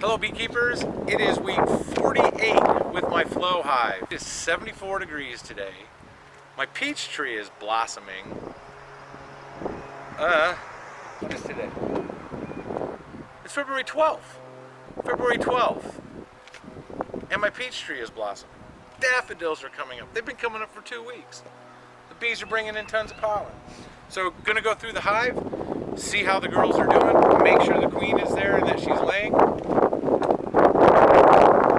Hello beekeepers, it is week 48 with my flow hive. It is 74 degrees today. My peach tree is blossoming. What is today? It's February 12th. February 12th. And my peach tree is blossoming. Daffodils are coming up. They've been coming up for 2 weeks. The bees are bringing in tons of pollen. So gonna go through the hive, see how the girls are doing, make sure the queen is there and that she's laying.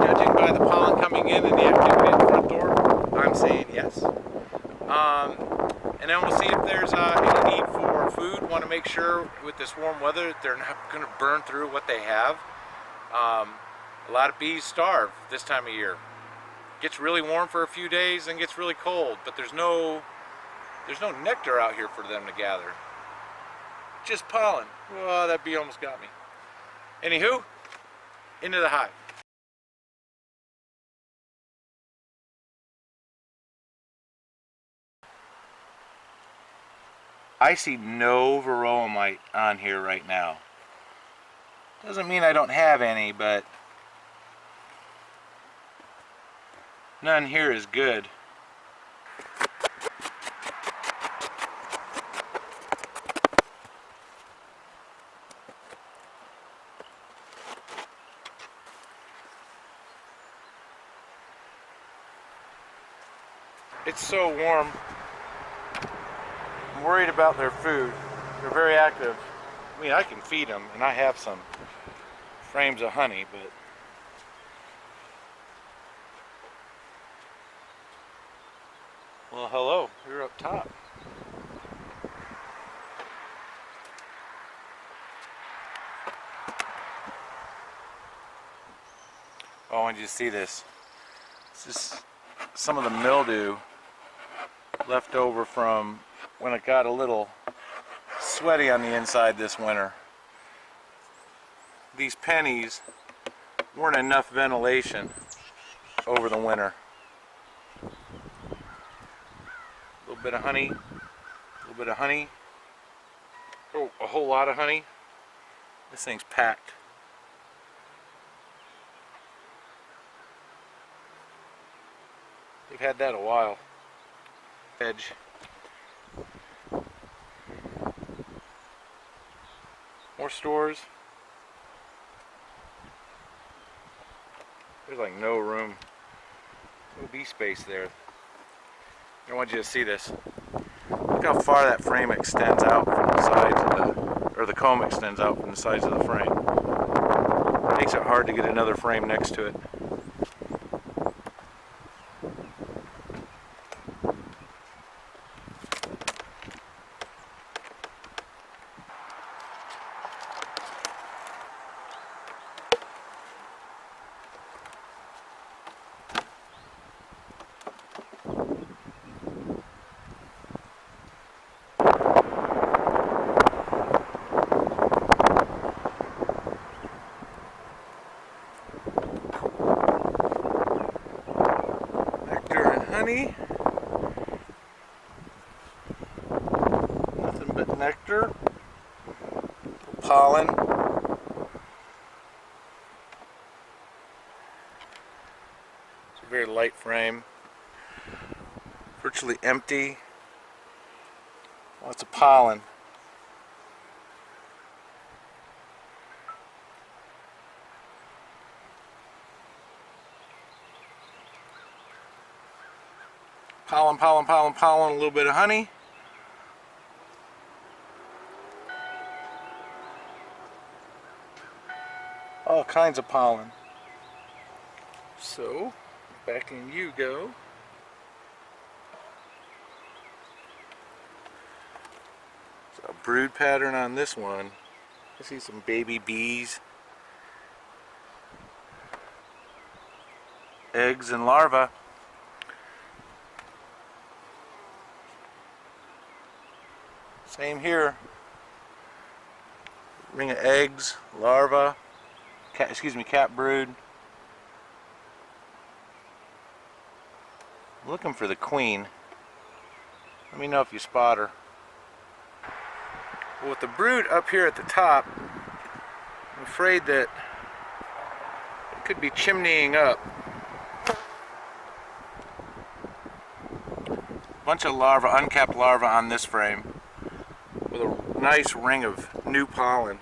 Judging by the pollen coming in and the activity at the front door, I'm saying yes. And then we'll see if there's any need for food. Want to make sure with this warm weather that they're not going to burn through what they have. A lot of bees starve this time of year. Gets really warm for a few days and gets really cold, but there's no nectar out here for them to gather. Just pollen. Well, that bee almost got me. Anywho, into the hive. I see no varroa mite on here right now. Doesn't mean I don't have any, but none here is good. It's so warm. I'm worried about their food. They're very active. I mean, I can feed them, and I have some frames of honey, but well, hello, you're up top. Oh, I want you to see this. This is some of the mildew left over from when it got a little sweaty on the inside this winter. These pennies weren't enough ventilation over the winter. A little bit of honey, a little bit of honey. Oh, a whole lot of honey. This thing's packed. They've had that a while. Edge. More stores. There's like no room, no bee space there. I want you to see this. Look how far that frame extends out from the sides of the comb extends out from the sides of the frame. It makes it hard to get another frame next to it. Honey. Nothing but nectar, pollen. It's a very light frame, virtually empty. Lots of pollen. Pollen, pollen, pollen, pollen, a little bit of honey. All kinds of pollen. So, back in you go. So a brood pattern on this one. I see some baby bees. Eggs and larvae. Same here. Ring of eggs, larvae, cat brood. I'm looking for the queen. Let me know if you spot her. Well, with the brood up here at the top, I'm afraid that Could be chimneying up. Bunch of larvae, uncapped larvae on this frame with a nice ring of new pollen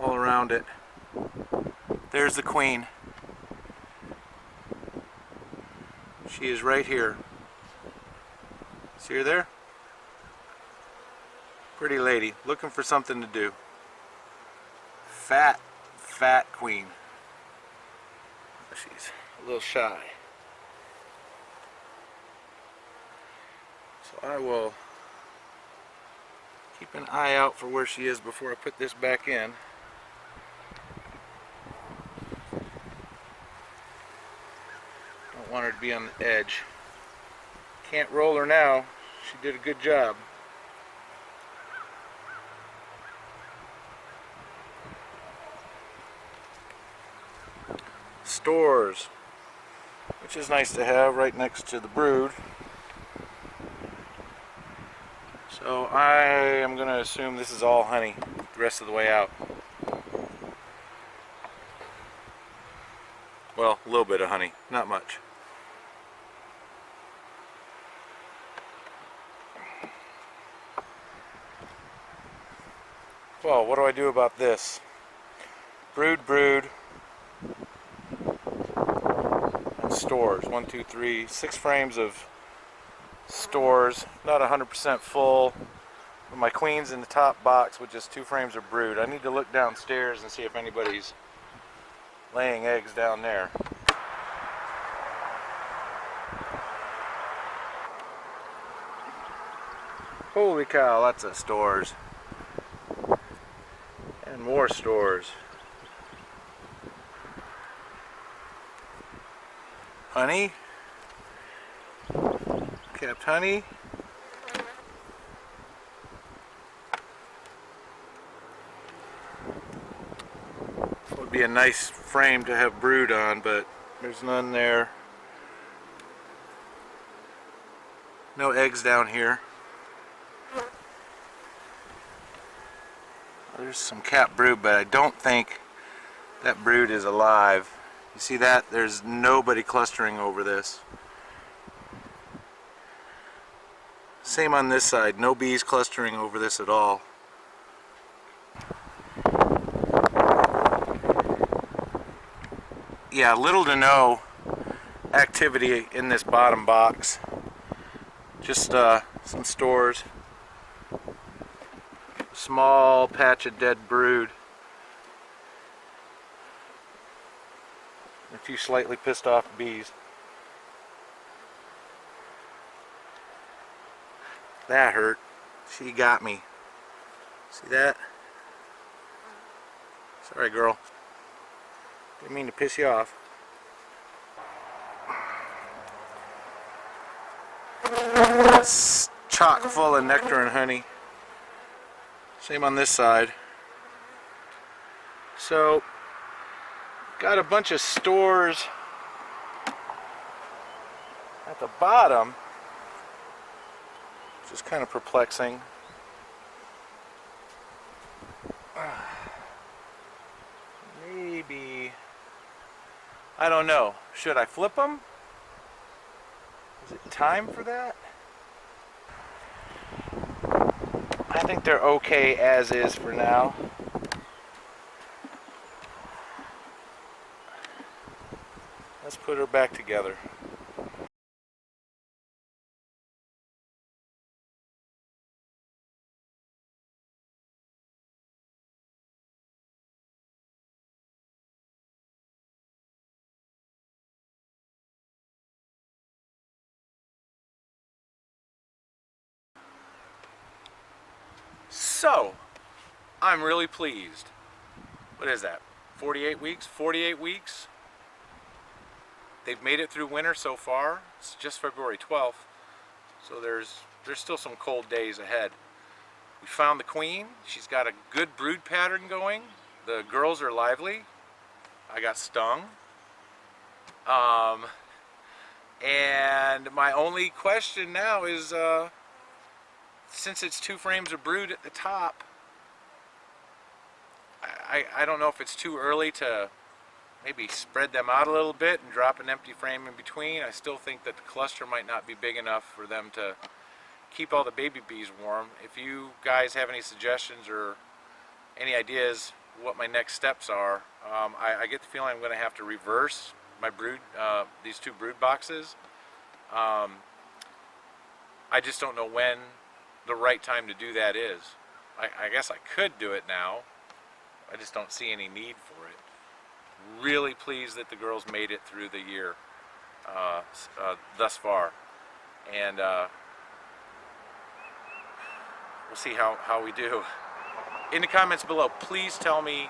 all around it. There's the queen. She is right here. See her there? Pretty lady, looking for something to do. Fat, fat queen. She's a little shy. So I will keep an eye out for where she is before I put this back in. Don't want her to be on the edge. Can't roll her now. She did a good job. Stores, which is nice to have right next to the brood. So I am going to assume this is all honey the rest of the way out. Well, a little bit of honey, not much. Well, what do I do about this? Brood, brood, and stores. 1, 2, 3, 6 frames of stores. Not 100% full. But my queen's in the top box with just 2 frames of brood. I need to look downstairs and see if anybody's laying eggs down there. Holy cow, lots of stores. And more stores. Honey. Kept honey. Would be a nice frame to have brood on, but there's none there. No eggs down here. There's some capped brood, but I don't think that brood is alive. You see that? There's nobody clustering over this. Same on this side. No bees clustering over this at all. Yeah, little to no activity in this bottom box. Just some stores. Small patch of dead brood. A few slightly pissed off bees. That hurt. She got me. See that? Sorry, girl. Didn't mean to piss you off. It's chock full of nectar and honey. Same on this side. So, got a bunch of stores at the bottom, which is kind of perplexing. Maybe, I don't know. Should I flip them? Is it time for that? I think they're okay as is for now. Let's put her back together. So, I'm really pleased. What is that? 48 weeks? 48 weeks? They've made it through winter so far. It's just February 12th. So there's still some cold days ahead. We found the queen. She's got a good brood pattern going. The girls are lively. I got stung. And my only question now is, since it's 2 frames of brood at the top, I don't know if it's too early to maybe spread them out a little bit and drop an empty frame in between. I still think that the cluster might not be big enough for them to keep all the baby bees warm. If you guys have any suggestions or any ideas what my next steps are, I get the feeling I'm going to have to reverse my brood, these 2 brood boxes. I just don't know when the right time to do that is. I guess I could do it now. I just don't see any need for it. Really pleased that the girls made it through the year thus far. And we'll see how we do. In the comments below, please tell me,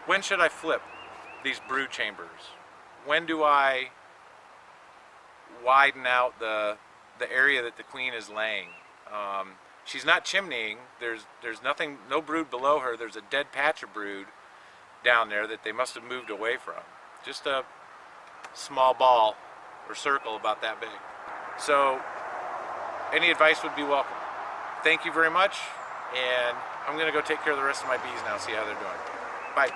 when should I flip these brood chambers? When do I widen out the area that the queen is laying? She's not chimneying. There's nothing, no brood below her. There's a dead patch of brood down there that they must have moved away from. Just a small ball or circle about that big. So any advice would be welcome. Thank you very much, and I'm going to go take care of the rest of my bees now, see how they're doing. Bye.